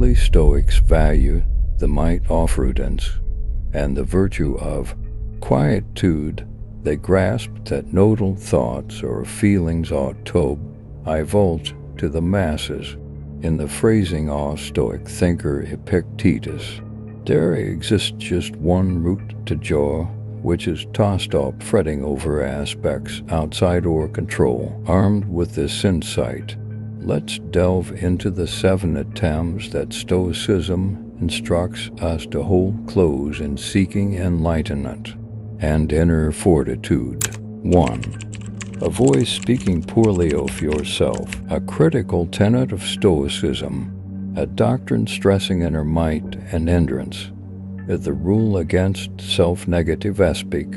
early Stoics value the might of prudence and the virtue of quietude. They grasped that nodal thoughts or feelings ought to divulge to the masses. In the phrasing of Stoic thinker Epictetus, there exists just one route to joy, which is to stop fretting over aspects outside our control. Armed with this insight, let's delve into the 7 attempts that Stoicism instructs us to hold close in seeking enlightenment and inner fortitude. 1. Avoid speaking poorly of yourself, a critical tenet of Stoicism, a doctrine stressing inner might and endurance, is the rule against self-negative speak.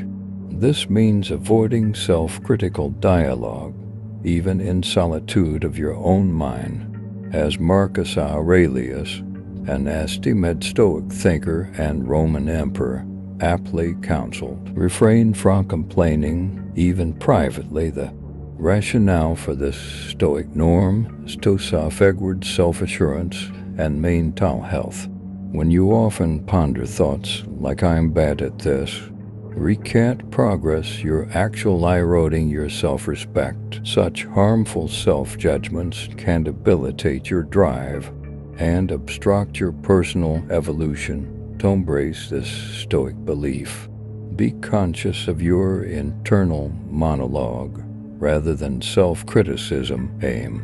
This means avoiding self-critical dialogue, even in solitude of your own mind, as Marcus Aurelius, an esteemed Stoic thinker and Roman emperor, aptly counseled. Refrain from complaining, even privately. The rationale for this Stoic norm is to safeguard self-assurance and mental health. When you often ponder thoughts like "I'm bad at this," recant progress, you're actually eroding your self-respect. Such harmful self-judgments can debilitate your drive and obstruct your personal evolution. To embrace this Stoic belief, be conscious of your internal monologue rather than self-criticism. Aim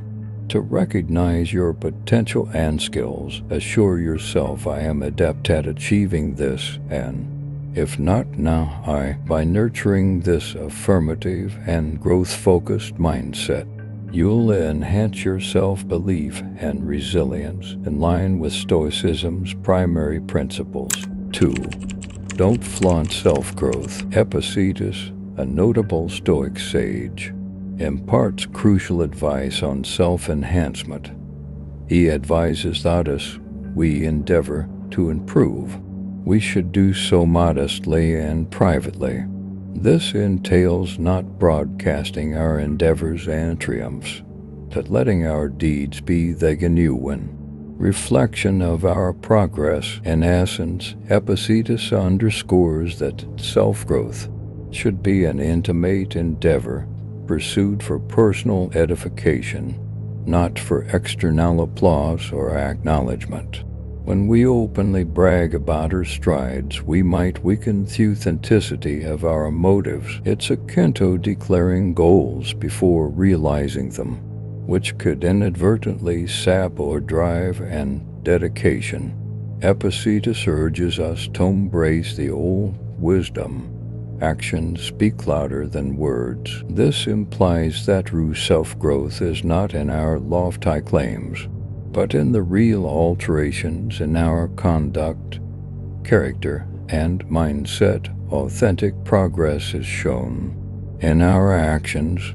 to recognize your potential and skills. Assure yourself, "I am adept at achieving this, and if not now, by nurturing this affirmative and growth-focused mindset, you'll enhance your self-belief and resilience in line with Stoicism's primary principles. 2. Don't flaunt self-growth. Epictetus, a notable Stoic sage, imparts crucial advice on self-enhancement. He advises that as we endeavor to improve, we should do so modestly and privately. This entails not broadcasting our endeavors and triumphs, but letting our deeds be the genuine reflection of our progress. In essence, Epictetus underscores that self-growth should be an intimate endeavor pursued for personal edification, not for external applause or acknowledgement. When we openly brag about our strides, we might weaken the authenticity of our motives. It's akin to declaring goals before realizing them, which could inadvertently sap our drive and dedication. Epictetus urges us to embrace the old wisdom: actions speak louder than words. This implies that true self-growth is not in our lofty claims, but in the real alterations in our conduct, character, and mindset. Authentic progress is shown in our actions,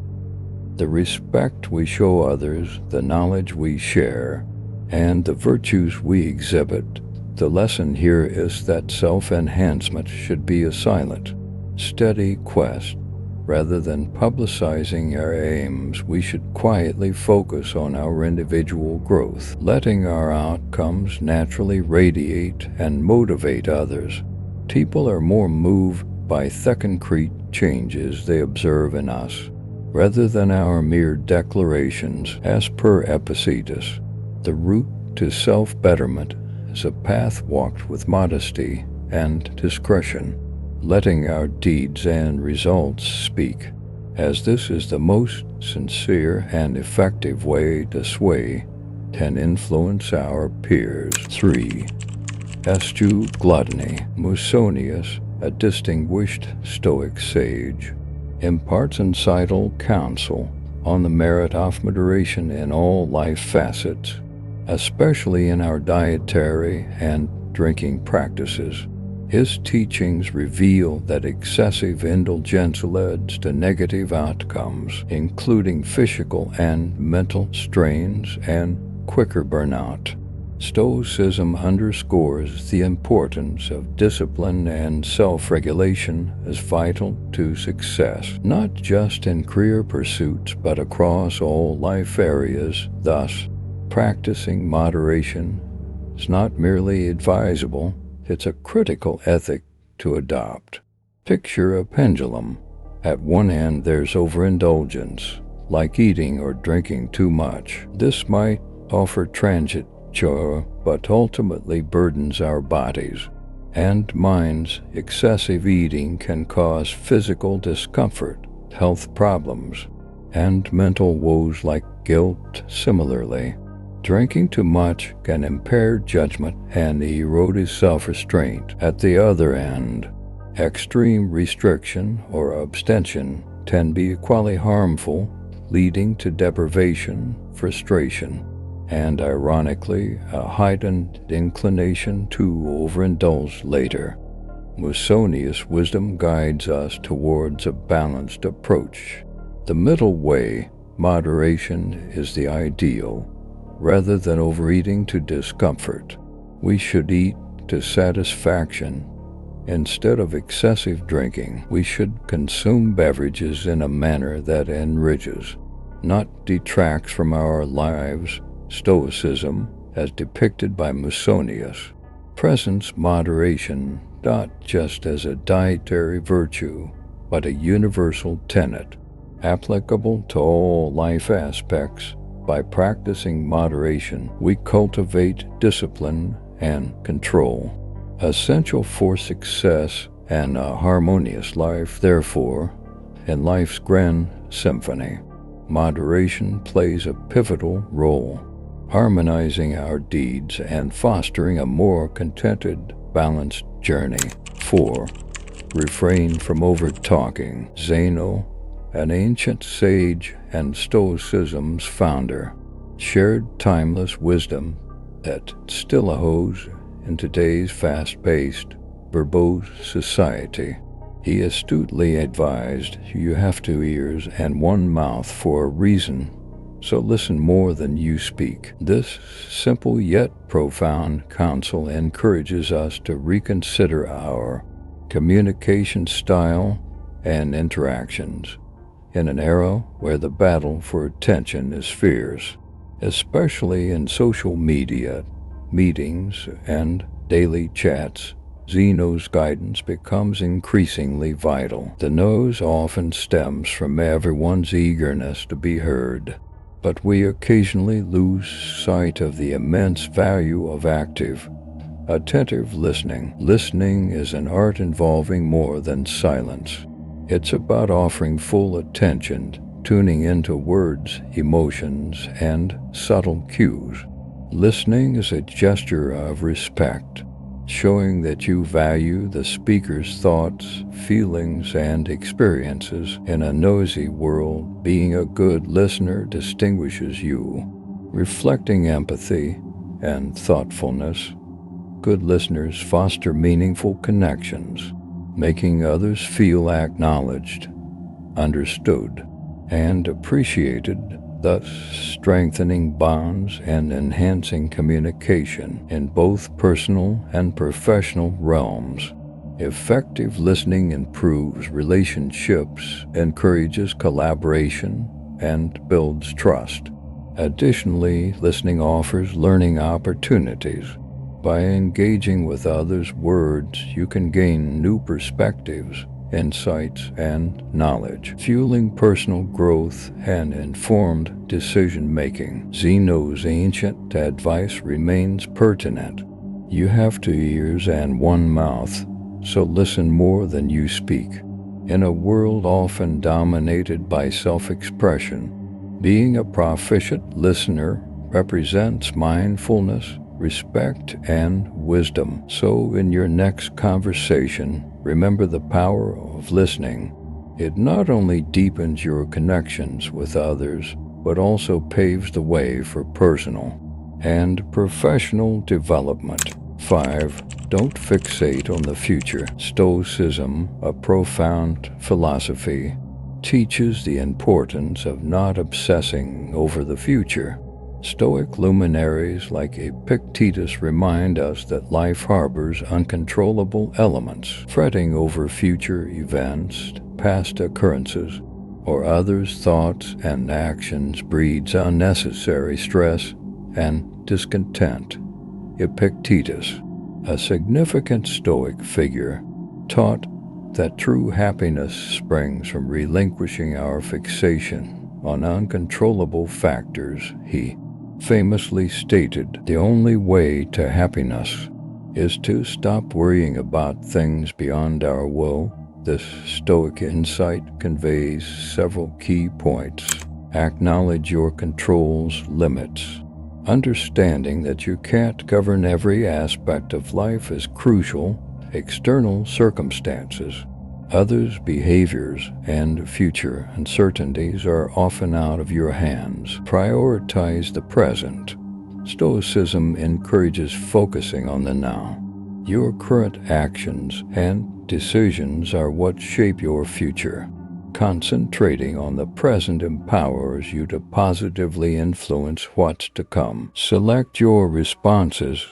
the respect we show others, the knowledge we share, and the virtues we exhibit. The lesson here is that self-enhancement should be a silent, steady quest. Rather than publicizing our aims, we should quietly focus on our individual growth, letting our outcomes naturally radiate and motivate others. People are more moved by the concrete changes they observe in us, rather than our mere declarations. As per Epictetus, the route to self-betterment is a path walked with modesty and discretion, letting our deeds and results speak, as this is the most sincere and effective way to sway and influence our peers. 3. Eschew Gluttony. Musonius, a distinguished Stoic sage, imparts insightful counsel on the merit of moderation in all life facets, especially in our dietary and drinking practices. His teachings reveal that excessive indulgence leads to negative outcomes, including physical and mental strains and quicker burnout. Stoicism underscores the importance of discipline and self-regulation as vital to success, not just in career pursuits but across all life areas. Thus, practicing moderation is not merely advisable, it's a critical ethic to adopt. Picture a pendulum. At one end there's overindulgence, like eating or drinking too much. This might offer transient joy, but ultimately burdens our bodies and minds. Excessive eating can cause physical discomfort, health problems, and mental woes like guilt. Similarly, drinking too much can impair judgment and erode self-restraint. At the other end, extreme restriction or abstention can be equally harmful, leading to deprivation, frustration, and ironically, a heightened inclination to overindulge later. Musonius' wisdom guides us towards a balanced approach. The middle way, moderation, is the ideal. Rather than overeating to discomfort, we should eat to satisfaction. Instead of excessive drinking, we should consume beverages in a manner that enriches, not detracts from our lives. Stoicism, as depicted by Musonius, presents moderation not just as a dietary virtue, but a universal tenet, applicable to all life aspects. By practicing moderation, we cultivate discipline and control, essential for success and a harmonious life. Therefore, in life's grand symphony, moderation plays a pivotal role, harmonizing our deeds and fostering a more contented, balanced journey. 4. Refrain from over-talking. Zeno, an ancient sage and Stoicism's founder, shared timeless wisdom that still echoes in today's fast-paced, verbose society. He astutely advised, "You have 2 ears and 1 mouth for a reason, so listen more than you speak." This simple yet profound counsel encourages us to reconsider our communication style and interactions in an era where the battle for attention is fierce, especially in social media, meetings, and daily chats. Zeno's guidance becomes increasingly vital. The noise often stems from everyone's eagerness to be heard, but we occasionally lose sight of the immense value of active, attentive listening. Listening is an art involving more than silence. It's about offering full attention, tuning into words, emotions, and subtle cues. Listening is a gesture of respect, showing that you value the speaker's thoughts, feelings, and experiences. In a noisy world, being a good listener distinguishes you, reflecting empathy and thoughtfulness. Good listeners foster meaningful connections, making others feel acknowledged, understood, and appreciated, thus strengthening bonds and enhancing communication in both personal and professional realms. Effective listening improves relationships, encourages collaboration, and builds trust. Additionally, listening offers learning opportunities. By engaging with others' words, you can gain new perspectives, insights, and knowledge, fueling personal growth and informed decision-making. Zeno's ancient advice remains pertinent. You have 2 ears and 1 mouth, so listen more than you speak. In a world often dominated by self-expression, being a proficient listener represents mindfulness, respect, and wisdom. So in your next conversation, remember the power of listening. It not only deepens your connections with others, but also paves the way for personal and professional development. 5. Don't fixate on the future. Stoicism, a profound philosophy, teaches the importance of not obsessing over the future. Stoic luminaries like Epictetus remind us that life harbors uncontrollable elements. Fretting over future events, past occurrences, or others' thoughts and actions breeds unnecessary stress and discontent. Epictetus, a significant Stoic figure, taught that true happiness springs from relinquishing our fixation on uncontrollable factors. He famously stated, "The only way to happiness is to stop worrying about things beyond our will." This Stoic insight conveys several key points. Acknowledge your control's limits. Understanding that you can't govern every aspect of life is crucial. External circumstances, others' behaviors, and future uncertainties are often out of your hands. Prioritize the present. Stoicism encourages focusing on the now. Your current actions and decisions are what shape your future. Concentrating on the present empowers you to positively influence what's to come. Select your responses.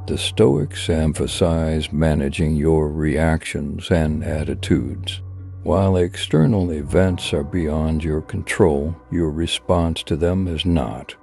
The Stoics emphasize managing your reactions and attitudes. While external events are beyond your control, your response to them is not.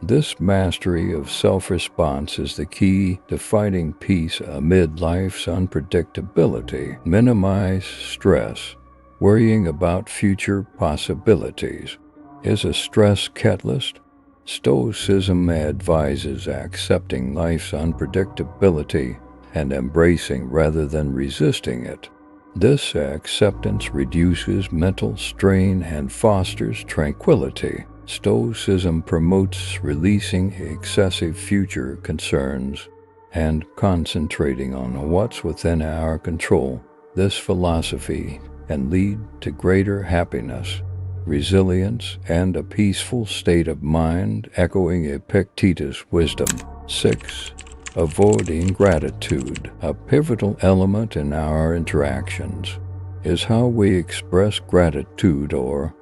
This mastery of self-response is the key to finding peace amid life's unpredictability. Minimize stress. Worrying about future possibilities is a stress catalyst. Stoicism advises accepting life's unpredictability and embracing rather than resisting it. This acceptance reduces mental strain and fosters tranquility. Stoicism promotes releasing excessive future concerns and concentrating on what's within our control. This philosophy can lead to greater happiness, resilience, and a peaceful state of mind, echoing Epictetus' wisdom. 6. Avoid ingratitude. A pivotal element in our interactions is how we express gratitude or,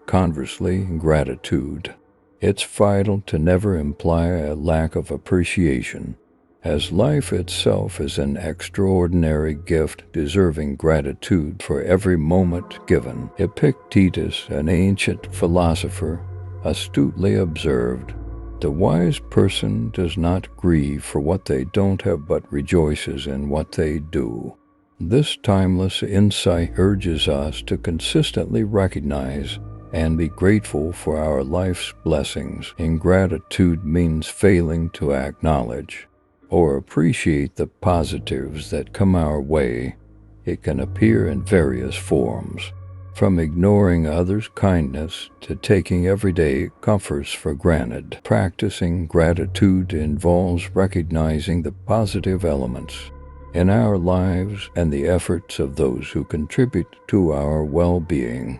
conversely, ingratitude. It's vital to never imply a lack of appreciation, as life itself is an extraordinary gift deserving gratitude for every moment given. Epictetus, an ancient philosopher, astutely observed, "The wise person does not grieve for what they don't have but rejoices in what they do." This timeless insight urges us to consistently recognize and be grateful for our life's blessings. Ingratitude means failing to acknowledge or appreciate the positives that come our way. It can appear in various forms, from ignoring others' kindness to taking everyday comforts for granted. Practicing gratitude involves recognizing the positive elements in our lives and the efforts of those who contribute to our well-being.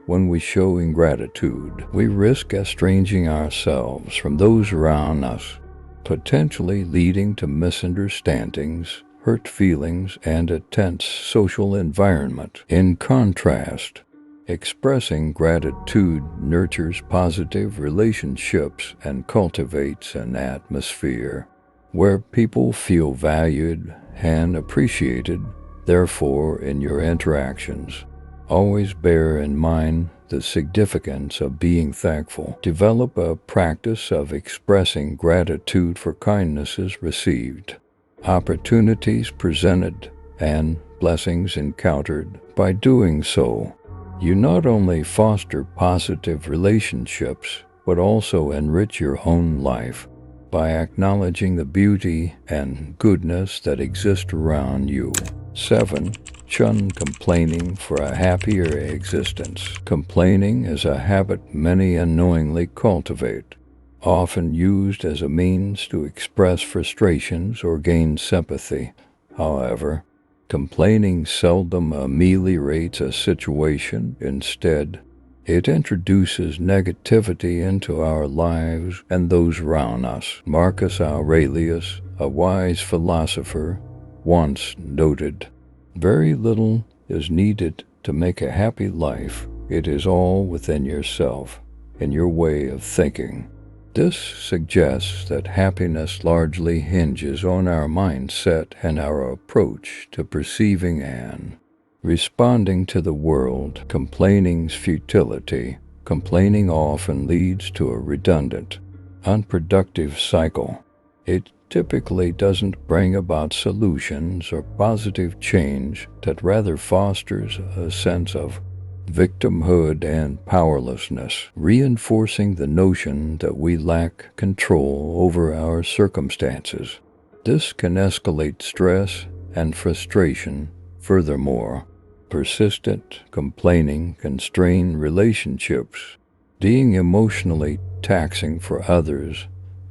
When we show ingratitude, we risk estranging ourselves from those around us, potentially leading to misunderstandings, hurt feelings, and a tense social environment. In contrast, expressing gratitude nurtures positive relationships and cultivates an atmosphere where people feel valued and appreciated. Therefore, in your interactions, always bear in mind the significance of being thankful. Develop a practice of expressing gratitude for kindnesses received, opportunities presented, and blessings encountered. By doing so, you not only foster positive relationships, but also enrich your own life by acknowledging the beauty and goodness that exist around you. 7. Shun complaining for a happier existence. Complaining is a habit many unknowingly cultivate, often used as a means to express frustrations or gain sympathy. However, complaining seldom ameliorates a situation. Instead, it introduces negativity into our lives and those around us. Marcus Aurelius, a wise philosopher, once noted, "Very little is needed to make a happy life. It is all within yourself, in your way of thinking." This suggests that happiness largely hinges on our mindset and our approach to perceiving and responding to the world. Complaining's futility. Complaining often leads to a redundant, unproductive cycle. It typically doesn't bring about solutions or positive change, that rather fosters a sense of victimhood and powerlessness, reinforcing the notion that we lack control over our circumstances. This can escalate stress and frustration. Furthermore, persistent complaining can strain relationships, being emotionally taxing for others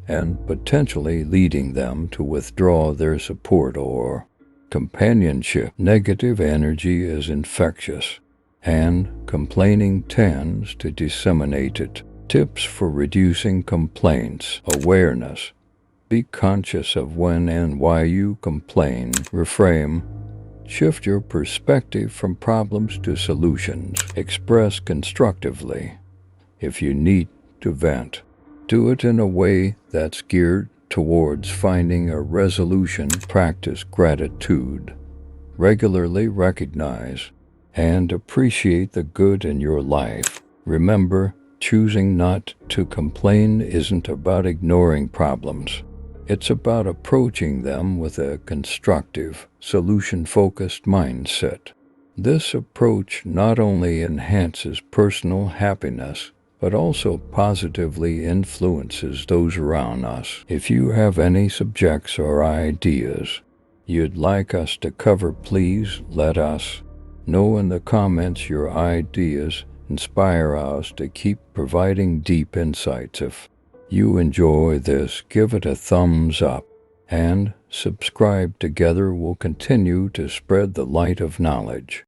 and potentially leading them to withdraw their support or companionship. Negative energy is infectious, and complaining tends to disseminate it. Tips for reducing complaints. Awareness. Be conscious of when and why you complain. Refrain. Shift your perspective from problems to solutions. Express constructively. If you need to vent, do it in a way that's geared towards finding a resolution. Practice gratitude. Regularly recognize and appreciate the good in your life. Remember, choosing not to complain isn't about ignoring problems. It's about approaching them with a constructive, solution-focused mindset. This approach not only enhances personal happiness, but also positively influences those around us. If you have any subjects or ideas you'd like us to cover, please let us know in the comments. Your ideas inspire us to keep providing deep insights. If you enjoy this, give it a thumbs up and subscribe. Together we'll continue to spread the light of knowledge.